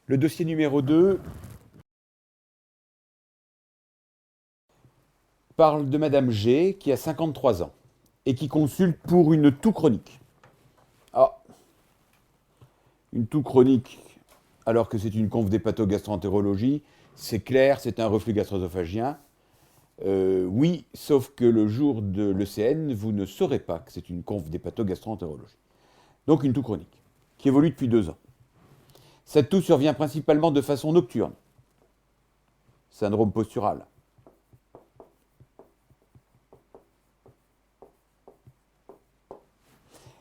Le dossier numéro 2 parle de Madame G qui a 53 ans et qui consulte pour une toux chronique. Ah, une toux chronique alors que c'est une conf d'hépatogastroentérologie, c'est clair, c'est un reflux gastro-œsophagien. Oui, sauf que le jour de l'ECN, vous ne saurez pas que c'est une conf d'hépatogastroentérologie. Donc une toux chronique, qui évolue depuis 2 ans. Cette toux survient principalement de façon nocturne. Syndrome postural.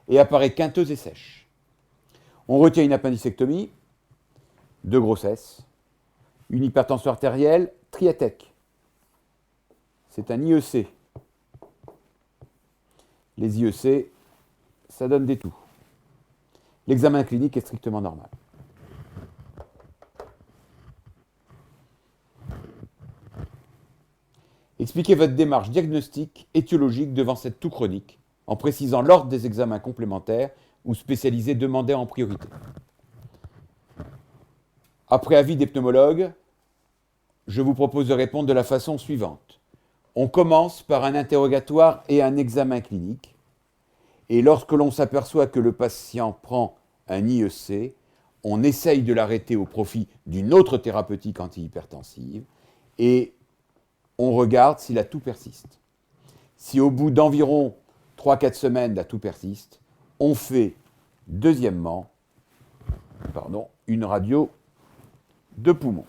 Et apparaît quinteuse et sèche. On retient une appendicectomie, 2 grossesses, une hypertension artérielle triathèque. C'est un IEC. Les IEC, ça donne des toux. L'examen clinique est strictement normal. Expliquez votre démarche diagnostique étiologique devant cette toux chronique en précisant l'ordre des examens complémentaires ou spécialisés demandés en priorité. Après avis des pneumologues, je vous propose de répondre de la façon suivante. On commence par un interrogatoire et un examen clinique. Et lorsque l'on s'aperçoit que le patient prend un IEC, on essaye de l'arrêter au profit d'une autre thérapeutique antihypertensive et on regarde si la toux persiste. Si au bout d'environ 3-4 semaines la toux persiste, on fait deuxièmement une radio de poumon.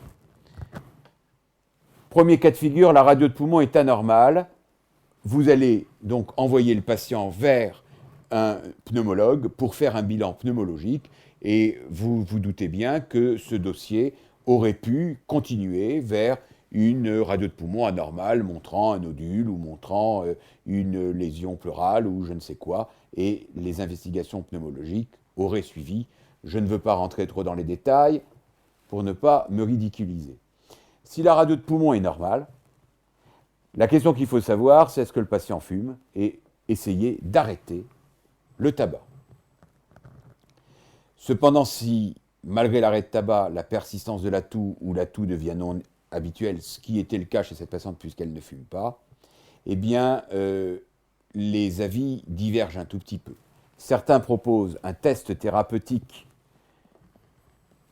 Premier cas de figure, la radio de poumon est anormale. Vous allez donc envoyer le patient vers un pneumologue pour faire un bilan pneumologique et vous vous doutez bien que ce dossier aurait pu continuer vers une radio de poumon anormale montrant un nodule ou montrant une lésion pleurale ou je ne sais quoi, et les investigations pneumologiques auraient suivi. Je ne veux pas rentrer trop dans les détails pour ne pas me ridiculiser. Si la radio de poumon est normale, la question qu'il faut savoir, c'est est-ce que le patient fume et essayer d'arrêter le tabac. Cependant, si, malgré l'arrêt de tabac, la persistance de la toux ou la toux devient non habituelle, ce qui était le cas chez cette patiente puisqu'elle ne fume pas, eh bien, les avis divergent un tout petit peu. Certains proposent un test thérapeutique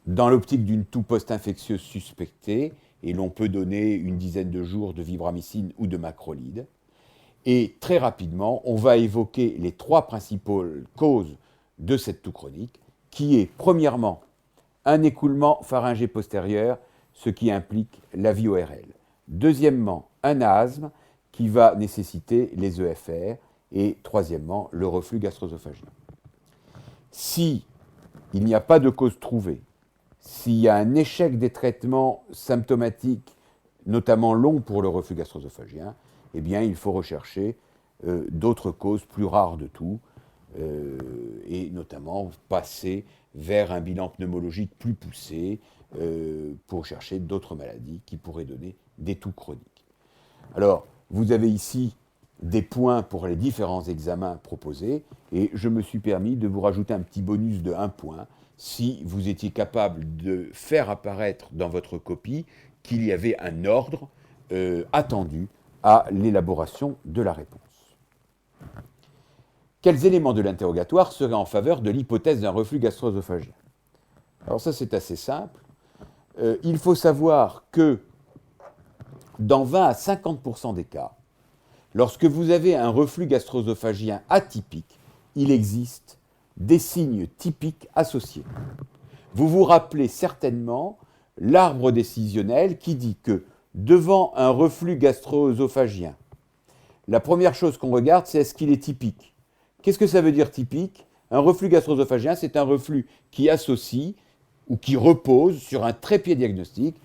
dans l'optique d'une toux post-infectieuse suspectée, et l'on peut donner une dizaine de jours de vibramycine ou de macrolide. Et très rapidement, on va évoquer les 3 principales causes de cette toux chronique, qui est, premièrement, un écoulement pharyngé postérieur, ce qui implique la VORL. Deuxièmement, un asthme qui va nécessiter les EFR. Et troisièmement, le reflux gastro-œsophagien. Si il n'y a pas de cause trouvée, s'il y a un échec des traitements symptomatiques, notamment longs pour le reflux gastro-œsophagien, eh bien, il faut rechercher d'autres causes plus rares de toux, et notamment passer vers un bilan pneumologique plus poussé pour chercher d'autres maladies qui pourraient donner des toux chroniques. Alors, vous avez ici des points pour les différents examens proposés, et je me suis permis de vous rajouter un petit bonus de 1 point si vous étiez capable de faire apparaître dans votre copie qu'il y avait un ordre attendu à l'élaboration de la réponse. Quels éléments de l'interrogatoire seraient en faveur de l'hypothèse d'un reflux gastro-œsophagien? Alors ça, c'est assez simple. Il faut savoir que dans 20 à 50% des cas, lorsque vous avez un reflux gastro-œsophagien atypique, il existe des signes typiques associés. Vous vous rappelez certainement l'arbre décisionnel qui dit que devant un reflux gastro-œsophagien, la première chose qu'on regarde, c'est est-ce qu'il est typique. Qu'est-ce que ça veut dire typique? Un reflux gastro-œsophagien, c'est un reflux qui associe ou qui repose sur un trépied diagnostique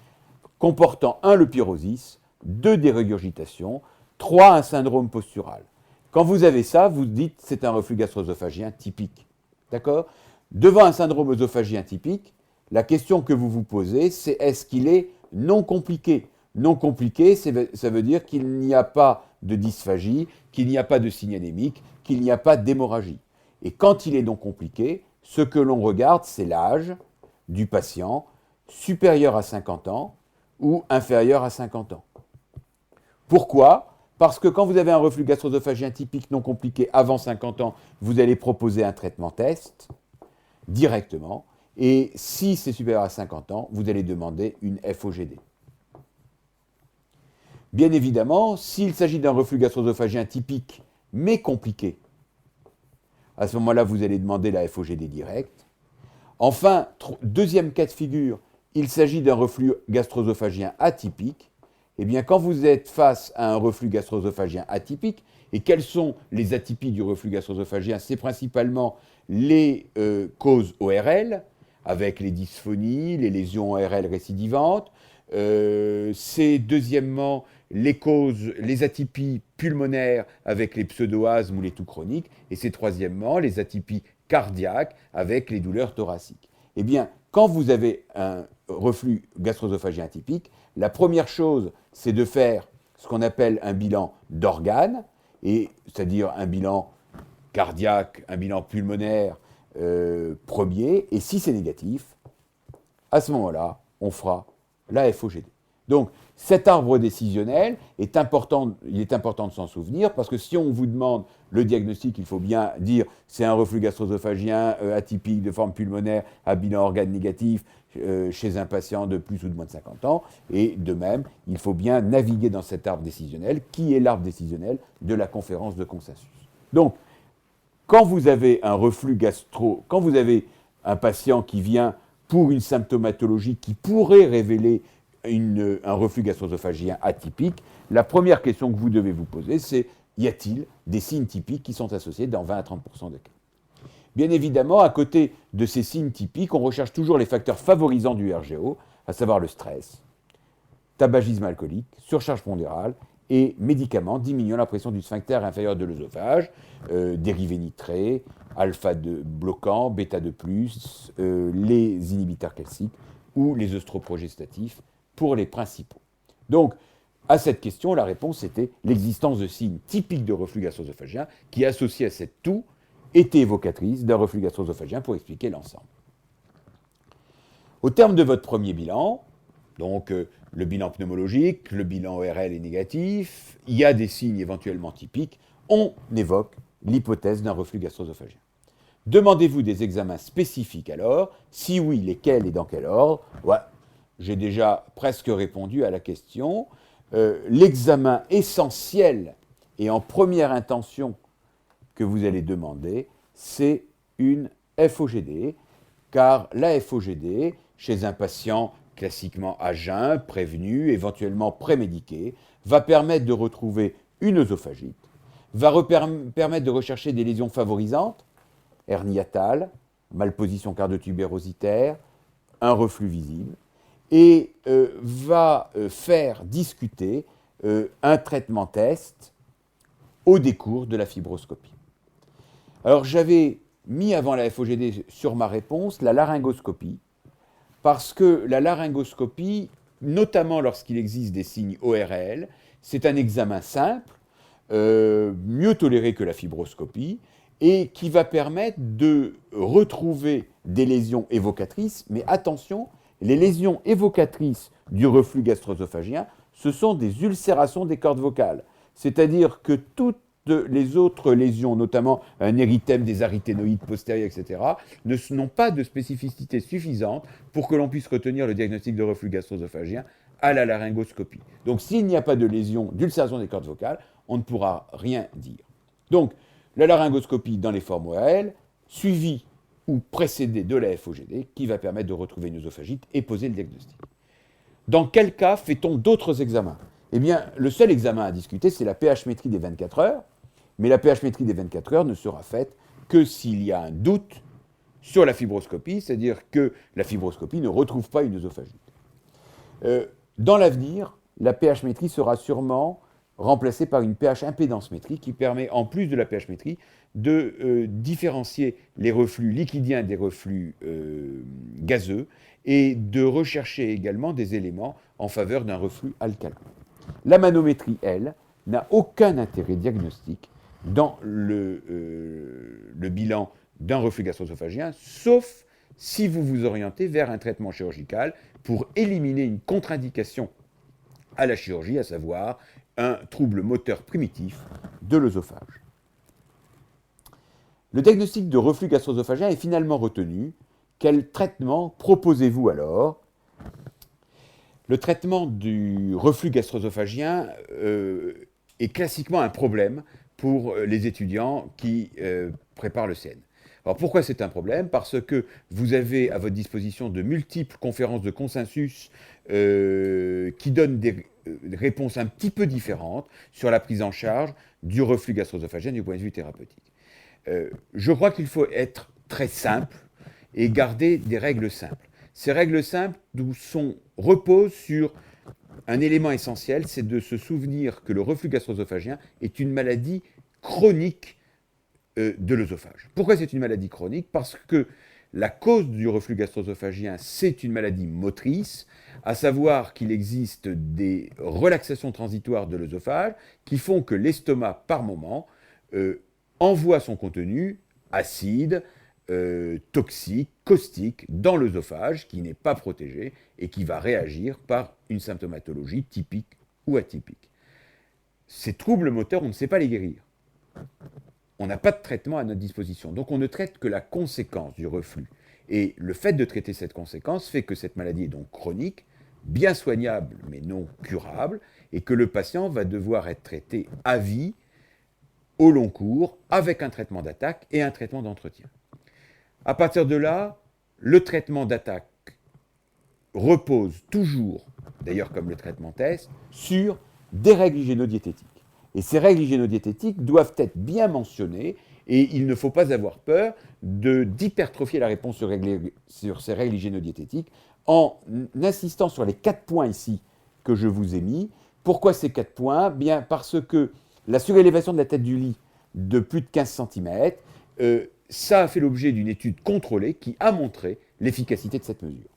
comportant 1, le pyrosis, 2, des régurgitations, 3, un syndrome postural. Quand vous avez ça, vous dites c'est un reflux gastro-œsophagien typique. D'accord? Devant un syndrome œsophagien typique, la question que vous vous posez, c'est est-ce qu'il est non compliqué? Non compliqué, ça veut dire qu'il n'y a pas de dysphagie, qu'il n'y a pas de signe anémique, qu'il n'y a pas d'hémorragie. Et quand il est non compliqué, ce que l'on regarde, c'est l'âge du patient, supérieur à 50 ans ou inférieur à 50 ans. Pourquoi ? Parce que quand vous avez un reflux gastro-œsophagien typique non compliqué avant 50 ans, vous allez proposer un traitement test directement. Et si c'est supérieur à 50 ans, vous allez demander une FOGD. Bien évidemment, s'il s'agit d'un reflux gastro-œsophagien typique mais compliqué, à ce moment-là, vous allez demander la FOGD directe. Enfin, deuxième cas de figure, il s'agit d'un reflux gastro-œsophagien atypique. Eh bien, quand vous êtes face à un reflux gastro-œsophagien atypique, et quelles sont les atypies du reflux gastro-œsophagien ? C'est principalement les causes ORL, avec les dysphonies, les lésions ORL récidivantes. C'est deuxièmement les atypies pulmonaires avec les pseudoasthmes ou les toux chroniques. Et c'est troisièmement les atypies cardiaques avec les douleurs thoraciques. Eh bien, quand vous avez un reflux gastro-œsophagien atypique, la première chose, c'est de faire ce qu'on appelle un bilan d'organes, c'est-à-dire un bilan cardiaque, un bilan pulmonaire premier, et si c'est négatif, à ce moment-là, on fera la FOGD. Donc, cet arbre décisionnel il est important de s'en souvenir, parce que si on vous demande le diagnostic, il faut bien dire c'est un reflux gastro-œsophagien atypique de forme pulmonaire à bilan organe négatif chez un patient de plus ou de moins de 50 ans, et de même, il faut bien naviguer dans cet arbre décisionnel, qui est l'arbre décisionnel de la conférence de consensus. Donc, quand vous avez un reflux quand vous avez un patient qui vient pour une symptomatologie qui pourrait révéler un reflux gastro-œsophagien atypique, la première question que vous devez vous poser, c'est y a-t-il des signes typiques qui sont associés dans 20 à 30% des cas ? Bien évidemment, à côté de ces signes typiques, on recherche toujours les facteurs favorisants du RGO, à savoir le stress, tabagisme alcoolique, surcharge pondérale et médicaments diminuant la pression du sphincter inférieur de l'œsophage, dérivés nitrés, alpha-2 bloquants, bêta-2+, les inhibiteurs calciques ou les œstroprogestatifs pour les principaux. Donc, à cette question, la réponse était l'existence de signes typiques de reflux gastro-œsophagien qui, associés à cette toux, étaient évocatrices d'un reflux gastro-œsophagien pour expliquer l'ensemble. Au terme de votre premier bilan, donc le bilan pneumologique, le bilan ORL est négatif, il y a des signes éventuellement typiques, on évoque l'hypothèse d'un reflux gastro-œsophagien. Demandez-vous des examens spécifiques alors, si oui, lesquels et dans quel ordre ? Ouais, j'ai déjà presque répondu à la question. L'examen essentiel et en première intention que vous allez demander, c'est une FOGD, car la FOGD, chez un patient classiquement à jeun, prévenu, éventuellement prémédiqué, va permettre de retrouver une œsophagite, va permettre de rechercher des lésions favorisantes, hernie hiatale, malposition cardiotubérositaire, un reflux visible, et va faire discuter un traitement test au décours de la fibroscopie. Alors j'avais mis avant la FOGD sur ma réponse la laryngoscopie, parce que la laryngoscopie, notamment lorsqu'il existe des signes ORL, c'est un examen simple, mieux toléré que la fibroscopie, et qui va permettre de retrouver des lésions évocatrices, mais attention, les lésions évocatrices du reflux gastro-œsophagien, ce sont des ulcérations des cordes vocales, c'est-à-dire que toutes les autres lésions, notamment un érythème des aryténoïdes postérieurs, etc., n'ont pas de spécificité suffisante pour que l'on puisse retenir le diagnostic de reflux gastro-œsophagien à la laryngoscopie. Donc, s'il n'y a pas de lésion d'ulcération des cordes vocales, on ne pourra rien dire. Donc, la laryngoscopie dans les formes ORL, suivie ou précédée de la FOGD, qui va permettre de retrouver une œsophagite et poser le diagnostic. Dans quel cas fait-on d'autres examens ? Eh bien, le seul examen à discuter, c'est la pH-métrie des 24 heures, mais la pH-métrie des 24 heures ne sera faite que s'il y a un doute sur la fibroscopie, c'est-à-dire que la fibroscopie ne retrouve pas une œsophagite. Dans l'avenir, la pH-métrie sera sûrement remplacée par une pH-impédance-métrie qui permet, en plus de la pH-métrie, de différencier les reflux liquidiens des reflux gazeux et de rechercher également des éléments en faveur d'un reflux alcalin. La manométrie, elle, n'a aucun intérêt diagnostique dans le bilan d'un reflux gastro-œsophagien, sauf si vous vous orientez vers un traitement chirurgical pour éliminer une contre-indication à la chirurgie, à savoir un trouble moteur primitif de l'œsophage. Le diagnostic de reflux gastro-œsophagien est finalement retenu. Quel traitement proposez-vous alors? Le traitement du reflux gastro-œsophagien est classiquement un problème pour les étudiants qui préparent le CN. Alors pourquoi c'est un problème? Parce que vous avez à votre disposition de multiples conférences de consensus qui donnent des réponses un petit peu différentes sur la prise en charge du reflux gastro-œsophagien du point de vue thérapeutique. Je crois qu'il faut être très simple et garder des règles simples. Ces règles simples reposent sur un élément essentiel, c'est de se souvenir que le reflux gastro-œsophagien est une maladie chronique de l'œsophage. Pourquoi c'est une maladie chronique? Parce que la cause du reflux gastro-œsophagien, c'est une maladie motrice, à savoir qu'il existe des relaxations transitoires de l'œsophage qui font que l'estomac, par moment, envoie son contenu acide, toxique, caustique, dans l'œsophage, qui n'est pas protégé et qui va réagir par une symptomatologie typique ou atypique. Ces troubles moteurs, on ne sait pas les guérir. On n'a pas de traitement à notre disposition. Donc on ne traite que la conséquence du reflux. Et le fait de traiter cette conséquence fait que cette maladie est donc chronique, bien soignable mais non curable, et que le patient va devoir être traité à vie, au long cours, avec un traitement d'attaque et un traitement d'entretien. À partir de là, le traitement d'attaque repose toujours, d'ailleurs comme le traitement test, sur des règles hygiéno-diététiques. Et ces règles hygiéno-diététiques doivent être bien mentionnées et il ne faut pas avoir peur d'hypertrophier la réponse sur ces règles hygiéno-diététiques en insistant sur les 4 points ici que je vous ai mis. Pourquoi ces 4 points? Bien parce que la surélévation de la tête du lit de plus de 15 cm, ça a fait l'objet d'une étude contrôlée qui a montré l'efficacité de cette mesure.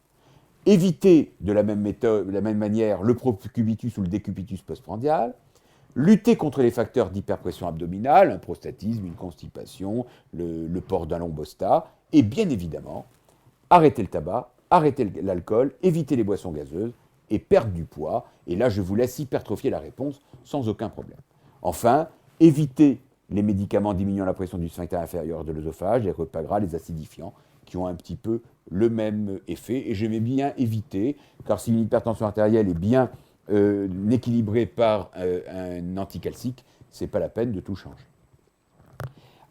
Éviter de la même manière le procubitus ou le décubitus postprandial, lutter contre les facteurs d'hyperpression abdominale, un prostatisme, une constipation, le port d'un lombosta, et bien évidemment, arrêter le tabac, arrêter l'alcool, éviter les boissons gazeuses et perdre du poids. Et là, je vous laisse hypertrophier la réponse sans aucun problème. Enfin, éviter les médicaments diminuant la pression du sphincter inférieur de l'œsophage, les repas gras, les acidifiants, qui ont un petit peu le même effet. Et je vais bien éviter, car si une hypertension artérielle est bien équilibrée par un anticalcique, ce n'est pas la peine de tout changer.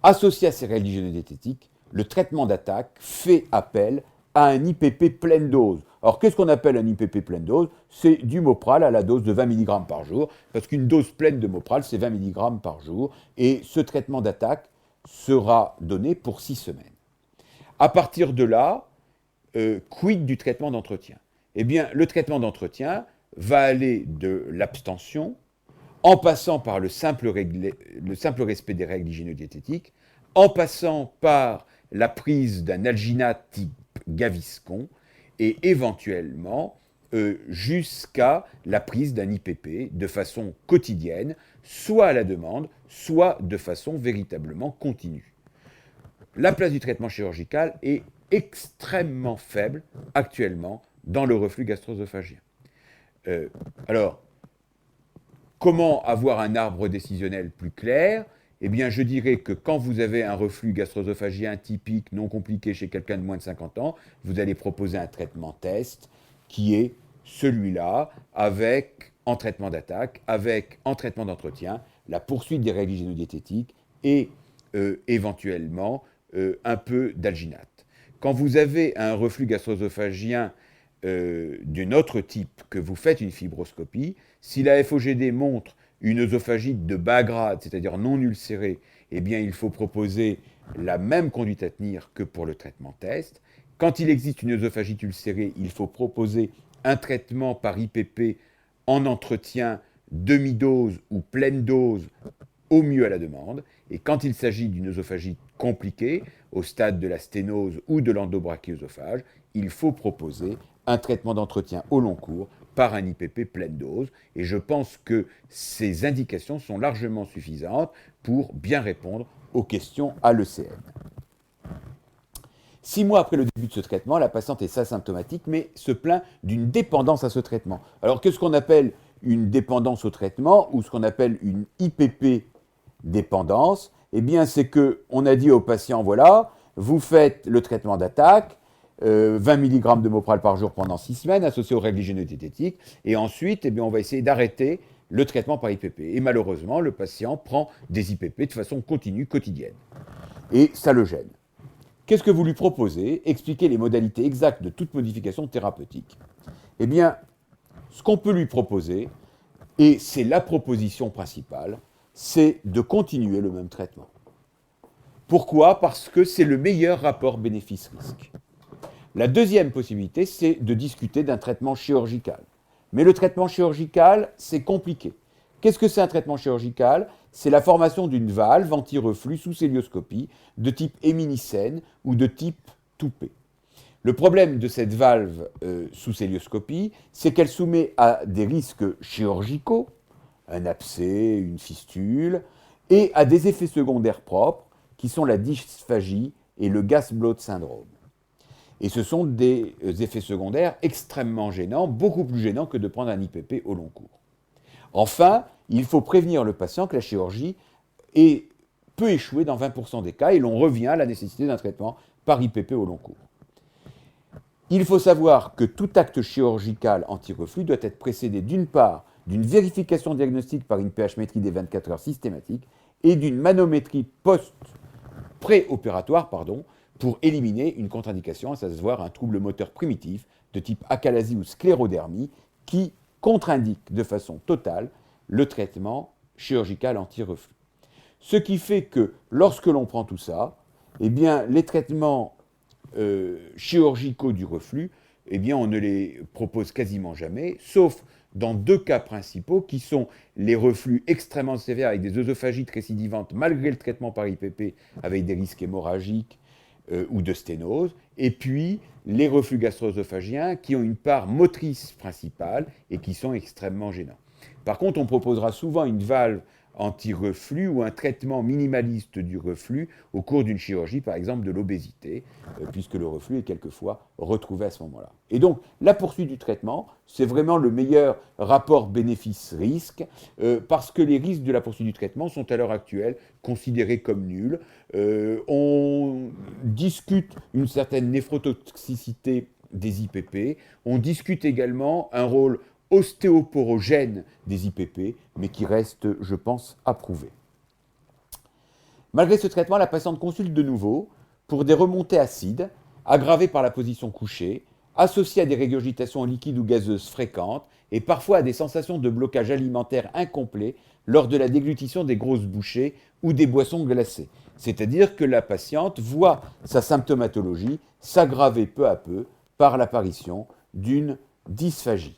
Associé à ces règles hygiéno-diététiques, le traitement d'attaque fait appel à un IPP pleine dose. Alors, qu'est-ce qu'on appelle un IPP pleine dose? C'est du Mopral à la dose de 20 mg par jour, parce qu'une dose pleine de Mopral, c'est 20 mg par jour, et ce traitement d'attaque sera donné pour 6 semaines. À partir de là, quid du traitement d'entretien? Eh bien, le traitement d'entretien va aller de l'abstention, en passant par le simple respect des règles hygiéno-diététiques, en passant par la prise d'un alginate type Gaviscon, et éventuellement jusqu'à la prise d'un IPP de façon quotidienne, soit à la demande, soit de façon véritablement continue. La place du traitement chirurgical est extrêmement faible actuellement dans le reflux gastro-œsophagien. Alors, comment avoir un arbre décisionnel plus clair? Eh bien, je dirais que quand vous avez un reflux gastro-œsophagien typique, non compliqué chez quelqu'un de moins de 50 ans, vous allez proposer un traitement test qui est celui-là, avec, en traitement d'attaque, avec, en traitement d'entretien, la poursuite des règles hygiéno-diététiques et éventuellement un peu d'alginate. Quand vous avez un reflux gastro-œsophagien d'un autre type, que vous faites une fibroscopie, si la FOGD montre une œsophagite de bas grade, c'est-à-dire non ulcérée, eh bien il faut proposer la même conduite à tenir que pour le traitement test. Quand il existe une œsophagite ulcérée, il faut proposer un traitement par IPP en entretien demi-dose ou pleine dose, au mieux à la demande. Et quand il s'agit d'une œsophagite compliquée, au stade de la sténose ou de l'endobrachiosophage, il faut proposer un traitement d'entretien au long cours par un IPP pleine dose. Et je pense que ces indications sont largement suffisantes pour bien répondre aux questions à l'ECN. 6 mois après le début de ce traitement, la patiente est asymptomatique, mais se plaint d'une dépendance à ce traitement. Alors, qu'est-ce qu'on appelle une dépendance au traitement ou ce qu'on appelle une IPP dépendance? Eh bien, c'est qu'on a dit au patient, voilà, vous faites le traitement d'attaque, 20 mg de Mopral par jour pendant 6 semaines, associé aux règles hygiéno-diététiques, et ensuite, eh bien, on va essayer d'arrêter le traitement par IPP. Et malheureusement, le patient prend des IPP de façon continue, quotidienne. Et ça le gêne. Qu'est-ce que vous lui proposez? Expliquez les modalités exactes de toute modification thérapeutique. Eh bien, ce qu'on peut lui proposer, et c'est la proposition principale, c'est de continuer le même traitement. Pourquoi? Parce que c'est le meilleur rapport bénéfice-risque. La deuxième possibilité, c'est de discuter d'un traitement chirurgical. Mais le traitement chirurgical, c'est compliqué. Qu'est-ce que c'est un traitement chirurgical? C'est la formation d'une valve anti-reflux sous célioscopie de type héminicène ou de type Toupet. Le problème de cette valve sous célioscopie, c'est qu'elle soumet à des risques chirurgicaux, un abcès, une fistule, et à des effets secondaires propres, qui sont la dysphagie et le gas-bloat syndrome. Et ce sont des effets secondaires extrêmement gênants, beaucoup plus gênants que de prendre un IPP au long cours. Enfin, il faut prévenir le patient que la chirurgie peut échouer dans 20% des cas et l'on revient à la nécessité d'un traitement par IPP au long cours. Il faut savoir que tout acte chirurgical anti-reflux doit être précédé d'une part d'une vérification diagnostique par une pH-métrie des 24 heures systématique et d'une manométrie préopératoire pour éliminer une contre-indication, à savoir un trouble moteur primitif de type achalasie ou sclérodermie qui contre-indique de façon totale le traitement chirurgical anti-reflux. Ce qui fait que lorsque l'on prend tout ça, eh bien, les traitements chirurgicaux du reflux, eh bien, on ne les propose quasiment jamais, sauf dans 2 cas principaux qui sont les reflux extrêmement sévères avec des œsophagites récidivantes malgré le traitement par IPP avec des risques hémorragiques ou de sténose, et puis les reflux gastro-œsophagiens qui ont une part motrice principale et qui sont extrêmement gênants. Par contre, on proposera souvent une valve anti-reflux ou un traitement minimaliste du reflux au cours d'une chirurgie, par exemple de l'obésité, puisque le reflux est quelquefois retrouvé à ce moment-là. Et donc, la poursuite du traitement, c'est vraiment le meilleur rapport bénéfice-risque, parce que les risques de la poursuite du traitement sont à l'heure actuelle considérés comme nuls. On discute une certaine néphrotoxicité des IPP, on discute également un rôle ostéoporogène des IPP, mais qui reste, je pense, approuvé. Malgré ce traitement, la patiente consulte de nouveau pour des remontées acides, aggravées par la position couchée, associées à des régurgitations liquides ou gazeuses fréquentes, et parfois à des sensations de blocage alimentaire incomplet lors de la déglutition des grosses bouchées ou des boissons glacées. C'est-à-dire que la patiente voit sa symptomatologie s'aggraver peu à peu par l'apparition d'une dysphagie.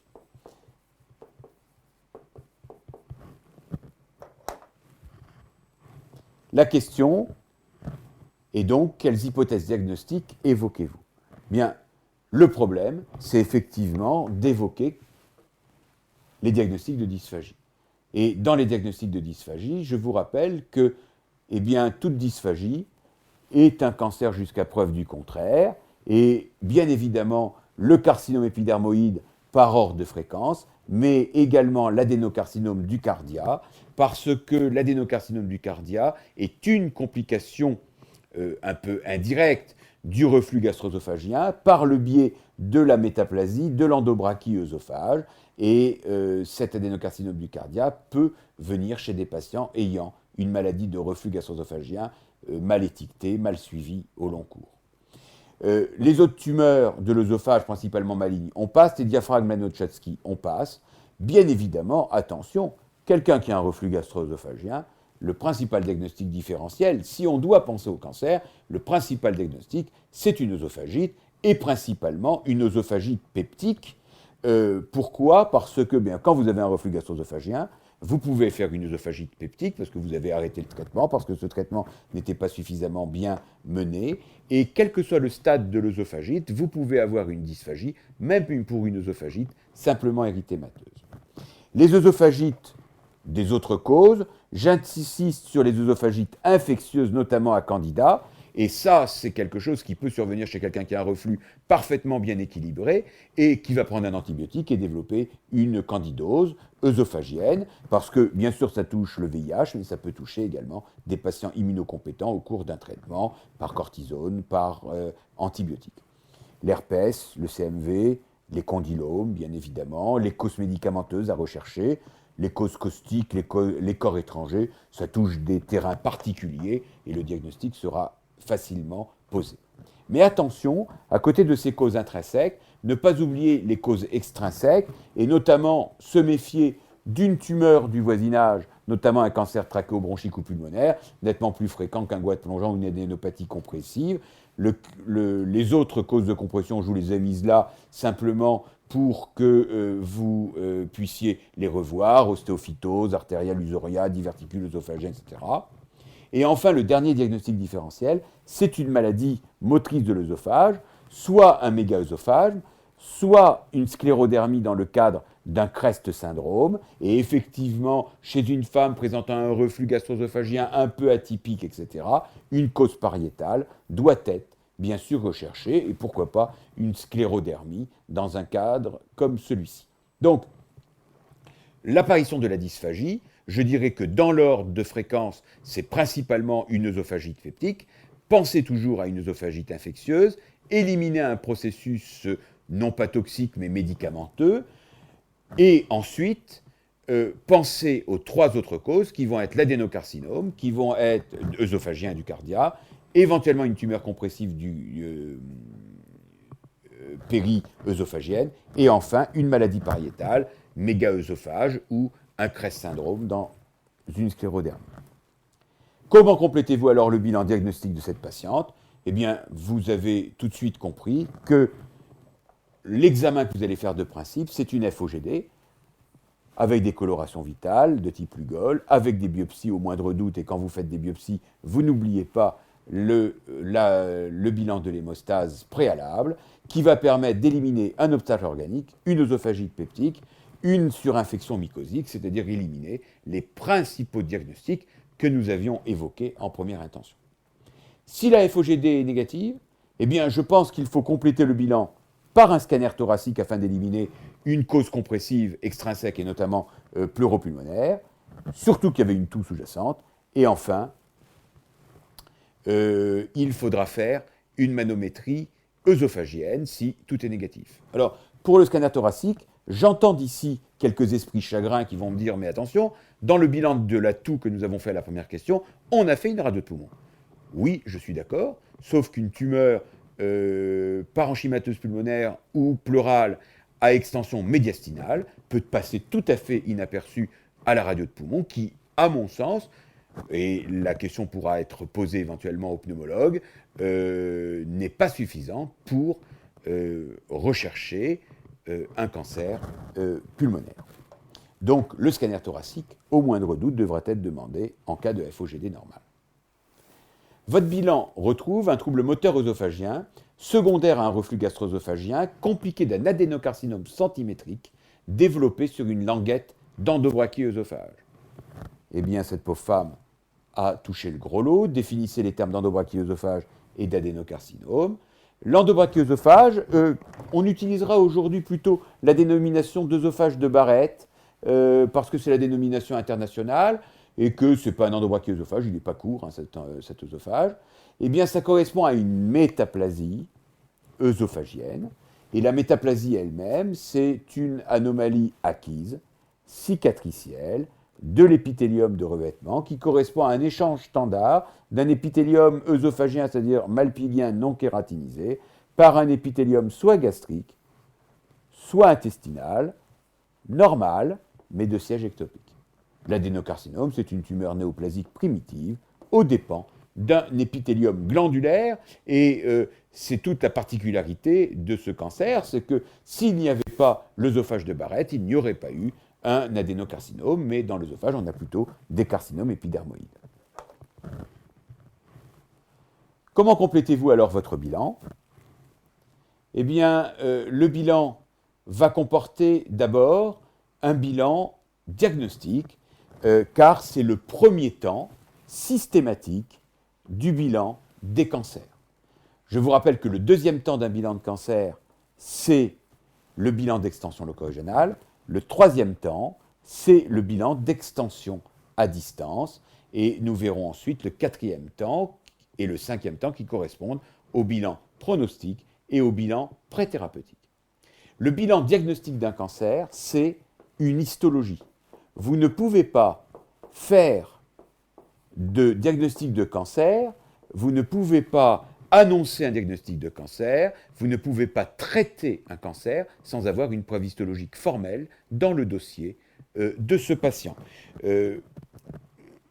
La question est donc, quelles hypothèses diagnostiques évoquez-vous? Bien, le problème, c'est effectivement d'évoquer les diagnostics de dysphagie. Et dans les diagnostics de dysphagie, je vous rappelle que toute dysphagie est un cancer jusqu'à preuve du contraire, et bien évidemment, le carcinome épidermoïde par ordre de fréquence, mais également l'adénocarcinome du cardia, parce que l'adénocarcinome du cardia est une complication un peu indirecte du reflux gastro-œsophagien par le biais de la métaplasie de l'endobrachie œsophage, et cet adénocarcinome du cardia peut venir chez des patients ayant une maladie de reflux gastro-œsophagien mal étiquetée, mal suivie au long cours. Les autres tumeurs de l'œsophage, principalement malignes, on passe. Les diaphragmes Lanoch-Chatsky, on passe. Bien évidemment, attention, quelqu'un qui a un reflux gastro-œsophagien, le principal diagnostic différentiel, si on doit penser au cancer, le principal diagnostic, c'est une œsophagite, et principalement une œsophagite peptique. Pourquoi? Parce que quand vous avez un reflux gastro-œsophagien, vous pouvez faire une œsophagite peptique parce que vous avez arrêté le traitement, parce que ce traitement n'était pas suffisamment bien mené. Et quel que soit le stade de l'œsophagite, vous pouvez avoir une dysphagie, même pour une œsophagite simplement érythémateuse. Les œsophagites des autres causes, j'insiste sur les œsophagites infectieuses, notamment à Candida. Et ça, c'est quelque chose qui peut survenir chez quelqu'un qui a un reflux parfaitement bien équilibré et qui va prendre un antibiotique et développer une candidose œsophagienne, parce que bien sûr ça touche le VIH, mais ça peut toucher également des patients immunocompétents au cours d'un traitement par cortisone, par antibiotique. L'herpès, le CMV, les condylomes, bien évidemment, les causes médicamenteuses à rechercher, les causes caustiques, les corps étrangers, ça touche des terrains particuliers et le diagnostic sera facilement posé. Mais attention, à côté de ces causes intrinsèques, ne pas oublier les causes extrinsèques et notamment se méfier d'une tumeur du voisinage, notamment un cancer trachéobronchique ou pulmonaire, nettement plus fréquent qu'un goître plongeant ou une adénopathie compressive. Les autres causes de compression, je vous les ai mises là simplement pour que vous puissiez les revoir, ostéophytose, artérielle usuria, diverticule œsophagien, etc. Et enfin, le dernier diagnostic différentiel, c'est une maladie motrice de l'œsophage, soit un mégaœsophage, soit une sclérodermie dans le cadre d'un CREST syndrome, et effectivement, chez une femme présentant un reflux gastro-œsophagien un peu atypique, etc., une cause pariétale doit être bien sûr recherchée, et pourquoi pas une sclérodermie dans un cadre comme celui-ci. Donc, l'apparition de la dysphagie, je dirais que dans l'ordre de fréquence, c'est principalement une œsophagite peptique. Pensez toujours à une œsophagite infectieuse, éliminez un processus non pas toxique mais médicamenteux, et ensuite, pensez aux trois autres causes qui vont être l'adénocarcinome, qui vont être œsophagien du cardia, éventuellement une tumeur compressive du péri-œsophagienne, et enfin une maladie pariétale, mégaœsophage ou un CREST syndrome dans une sclérodermie. Comment complétez-vous alors le bilan diagnostique de cette patiente? Eh bien, vous avez tout de suite compris que l'examen que vous allez faire de principe, c'est une FOGD, avec des colorations vitales de type Lugol, avec des biopsies au moindre doute, et quand vous faites des biopsies, vous n'oubliez pas le bilan de l'hémostase préalable, qui va permettre d'éliminer un obstacle organique, une œsophagite peptique, une surinfection mycosique, c'est-à-dire éliminer les principaux diagnostics que nous avions évoqués en première intention. Si la FOGD est négative, eh bien, je pense qu'il faut compléter le bilan par un scanner thoracique afin d'éliminer une cause compressive extrinsèque et notamment pleuropulmonaire, surtout qu'il y avait une toux sous-jacente. Et enfin, il faudra faire une manométrie œsophagienne si tout est négatif. Alors, pour le scanner thoracique, j'entends d'ici quelques esprits chagrins qui vont me dire « Mais attention, dans le bilan de la toux que nous avons fait à la première question, on a fait une radio de poumon. » Oui, je suis d'accord, sauf qu'une tumeur parenchymateuse pulmonaire ou pleurale à extension médiastinale peut passer tout à fait inaperçue à la radio de poumon qui, à mon sens, et la question pourra être posée éventuellement au pneumologue, n'est pas suffisant pour rechercher un cancer pulmonaire. Donc le scanner thoracique, au moindre doute, devra être demandé en cas de FOGD normal. Votre bilan retrouve un trouble moteur œsophagien, secondaire à un reflux gastro-œsophagien, compliqué d'un adénocarcinome centimétrique, développé sur une languette d'endobrachie-œsophage. Eh bien, cette pauvre femme a touché le gros lot, définissez les termes d'endobrachie-œsophage et d'adénocarcinome. L'endobrachie-œsophage, on utilisera aujourd'hui plutôt la dénomination d'œsophage de Barrett, parce que c'est la dénomination internationale, et que ce n'est pas un endobrachie-œsophage, il n'est pas court, hein, cet œsophage. Eh bien, ça correspond à une métaplasie œsophagienne, et la métaplasie elle-même, c'est une anomalie acquise, cicatricielle, de l'épithélium de revêtement, qui correspond à un échange standard d'un épithélium œsophagien, c'est-à-dire malpigien non kératinisé, par un épithélium soit gastrique, soit intestinal, normal, mais de siège ectopique. L'adénocarcinome, c'est une tumeur néoplasique primitive, aux dépens d'un épithélium glandulaire, et c'est toute la particularité de ce cancer, c'est que s'il n'y avait pas l'œsophage de Barrett, il n'y aurait pas eu un adénocarcinome, mais dans l'œsophage, on a plutôt des carcinomes épidermoïdes. Comment complétez-vous alors votre bilan? Eh bien, le bilan va comporter d'abord un bilan diagnostique, car c'est le premier temps systématique du bilan des cancers. Je vous rappelle que le deuxième temps d'un bilan de cancer, c'est le bilan d'extension loco-régionale. Le troisième temps, c'est le bilan d'extension à distance. Et nous verrons ensuite le quatrième temps et le cinquième temps qui correspondent au bilan pronostic et au bilan préthérapeutique. Le bilan diagnostique d'un cancer, c'est une histologie. Vous ne pouvez pas faire de diagnostic de cancer, vous ne pouvez pas annoncer un diagnostic de cancer, vous ne pouvez pas traiter un cancer sans avoir une preuve histologique formelle dans le dossier de ce patient. Il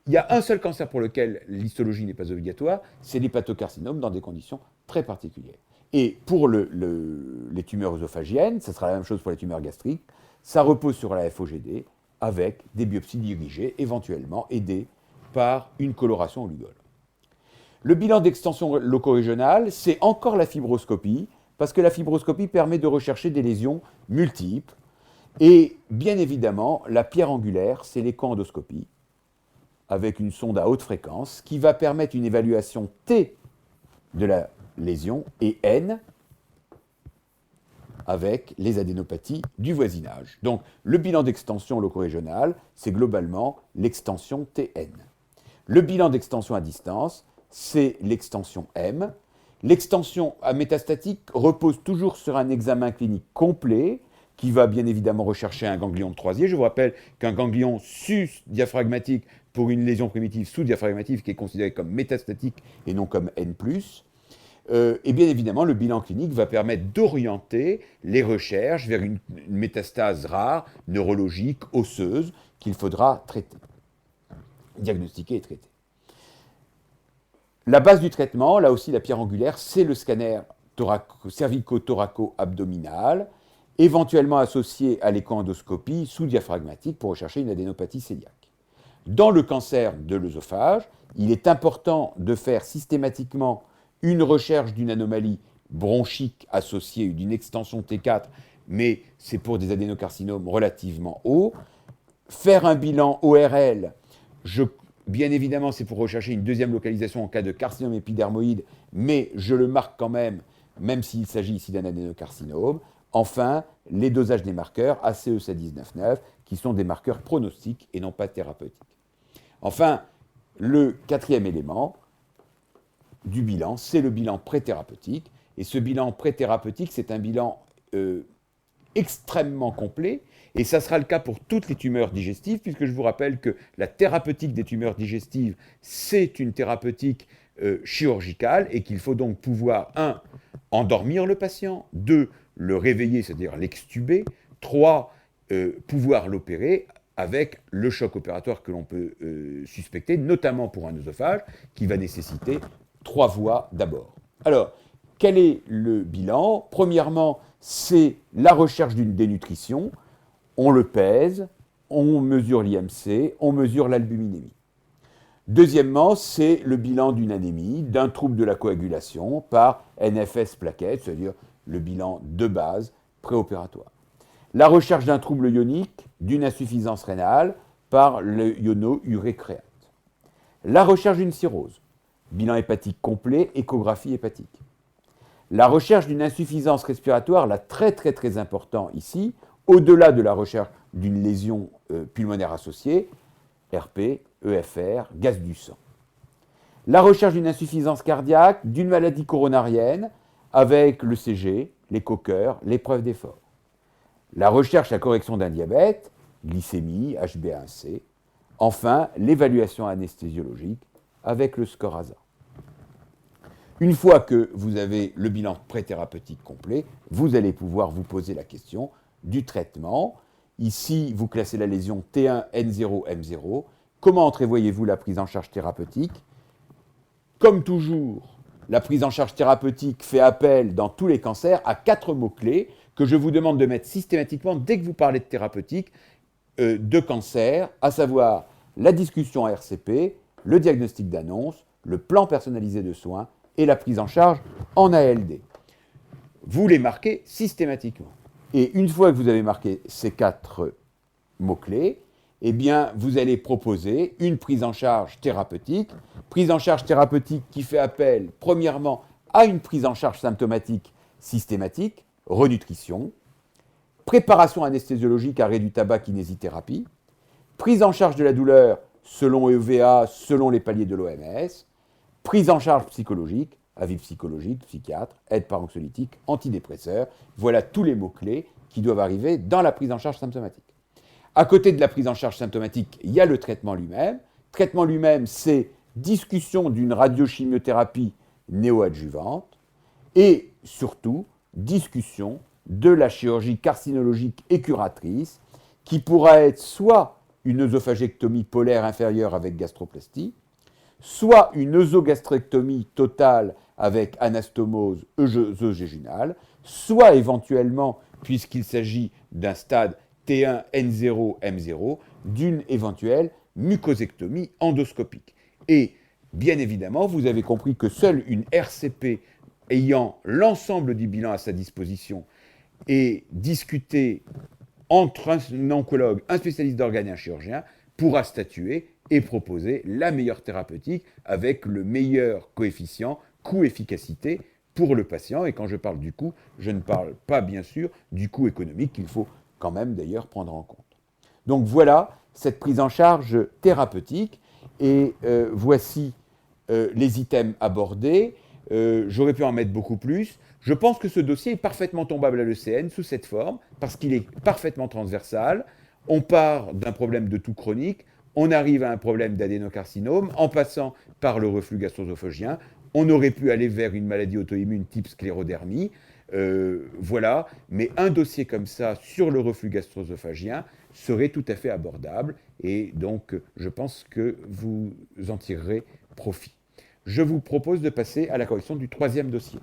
y a un seul cancer pour lequel l'histologie n'est pas obligatoire, c'est l'hépatocarcinome dans des conditions très particulières. Et pour les tumeurs œsophagiennes, ça sera la même chose pour les tumeurs gastriques, ça repose sur la FOGD avec des biopsies dirigées, éventuellement aidées par une coloration au Lugol. Le bilan d'extension loco-régionale, c'est encore la fibroscopie, parce que la fibroscopie permet de rechercher des lésions multiples. Et bien évidemment, la pierre angulaire, c'est l'écho-endoscopie, avec une sonde à haute fréquence, qui va permettre une évaluation T de la lésion et N avec les adénopathies du voisinage. Donc, le bilan d'extension loco-régionale, c'est globalement l'extension TN. Le bilan d'extension à distance, c'est l'extension M. L'extension à métastatique repose toujours sur un examen clinique complet qui va bien évidemment rechercher un ganglion de Troisier. Je vous rappelle qu'un ganglion sus-diaphragmatique pour une lésion primitive sous-diaphragmatique qui est considérée comme métastatique et non comme N+. Et bien évidemment, le bilan clinique va permettre d'orienter les recherches vers une métastase rare, neurologique, osseuse, qu'il faudra traiter, diagnostiquer et traiter. La base du traitement, là aussi la pierre angulaire, c'est le scanner cervico-thoraco-abdominal, éventuellement associé à l'écho-endoscopie sous-diaphragmatique pour rechercher une adénopathie cœliaque. Dans le cancer de l'œsophage, il est important de faire systématiquement une recherche d'une anomalie bronchique associée d'une extension T4, mais c'est pour des adénocarcinomes relativement hauts. Faire un bilan ORL, bien évidemment, c'est pour rechercher une deuxième localisation en cas de carcinome épidermoïde, mais je le marque quand même s'il s'agit ici d'un adénocarcinome. Enfin, les dosages des marqueurs ACE719-9, qui sont des marqueurs pronostiques et non pas thérapeutiques. Enfin, le quatrième élément du bilan, c'est le bilan préthérapeutique. Et ce bilan préthérapeutique, c'est un bilan extrêmement complet. Et ça sera le cas pour toutes les tumeurs digestives, puisque je vous rappelle que la thérapeutique des tumeurs digestives, c'est une thérapeutique chirurgicale et qu'il faut donc pouvoir, 1, endormir le patient, 2, le réveiller, c'est-à-dire l'extuber, 3, pouvoir l'opérer avec le choc opératoire que l'on peut suspecter, notamment pour un œsophage, qui va nécessiter 3 voies d'abord. Alors, quel est le bilan? Premièrement, c'est la recherche d'une dénutrition. On le pèse, on mesure l'IMC, on mesure l'albuminémie. Deuxièmement, c'est le bilan d'une anémie, d'un trouble de la coagulation par NFS plaquette, c'est-à-dire le bilan de base préopératoire. La recherche d'un trouble ionique, d'une insuffisance rénale par le iono-urécréate. La recherche d'une cirrhose, bilan hépatique complet, échographie hépatique. La recherche d'une insuffisance respiratoire, là très très très important ici, au-delà de la recherche d'une lésion pulmonaire associée, RP, EFR, gaz du sang. La recherche d'une insuffisance cardiaque, d'une maladie coronarienne, avec le CG, l'écho-cœur, l'épreuve d'effort. La recherche, la correction d'un diabète, glycémie, HbA1c. Enfin, l'évaluation anesthésiologique avec le score ASA. Une fois que vous avez le bilan préthérapeutique complet, vous allez pouvoir vous poser la question du traitement. Ici, vous classez la lésion T1, N0, M0. Comment entrevoyez-vous la prise en charge thérapeutique? Comme toujours, la prise en charge thérapeutique fait appel dans tous les cancers à 4 mots-clés que je vous demande de mettre systématiquement dès que vous parlez de thérapeutique de cancer, à savoir la discussion à RCP, le diagnostic d'annonce, le plan personnalisé de soins et la prise en charge en ALD. Vous les marquez systématiquement. Et une fois que vous avez marqué ces 4 mots-clés, eh bien, vous allez proposer une prise en charge thérapeutique qui fait appel, premièrement, à une prise en charge symptomatique systématique, renutrition, préparation anesthésiologique, arrêt du tabac, kinésithérapie, prise en charge de la douleur selon EVA, selon les paliers de l'OMS, prise en charge psychologique, avis psychologique, psychiatre, aide par anxiolytique, antidépresseur. Voilà tous les mots-clés qui doivent arriver dans la prise en charge symptomatique. À côté de la prise en charge symptomatique, il y a le traitement lui-même. Le traitement lui-même, c'est discussion d'une radiochimiothérapie néoadjuvante et surtout discussion de la chirurgie carcinologique et curatrice qui pourra être soit une œsophagectomie polaire inférieure avec gastroplastie, soit une œsogastrectomie totale avec anastomose œsogéginale, soit éventuellement, puisqu'il s'agit d'un stade T1, N0, M0, d'une éventuelle mucosectomie endoscopique. Et bien évidemment, vous avez compris que seule une RCP ayant l'ensemble du bilan à sa disposition et discutée entre un oncologue, un spécialiste d'organes et un chirurgien pourra statuer et proposer la meilleure thérapeutique avec le meilleur coefficient coût-efficacité pour le patient. Et quand je parle du coût, je ne parle pas bien sûr du coût économique qu'il faut quand même d'ailleurs prendre en compte. Donc voilà cette prise en charge thérapeutique et voici les items abordés. J'aurais pu en mettre beaucoup plus. Je pense que ce dossier est parfaitement tombable à l'ECN sous cette forme parce qu'il est parfaitement transversal. On part d'un problème de toux chronique, on arrive à un problème d'adénocarcinome en passant par le reflux gastro-œsophagien. On aurait pu aller vers une maladie auto-immune type sclérodermie. Voilà, mais un dossier comme ça sur le reflux gastro-œsophagien serait tout à fait abordable et donc je pense que vous en tirerez profit. Je vous propose de passer à la correction du troisième dossier.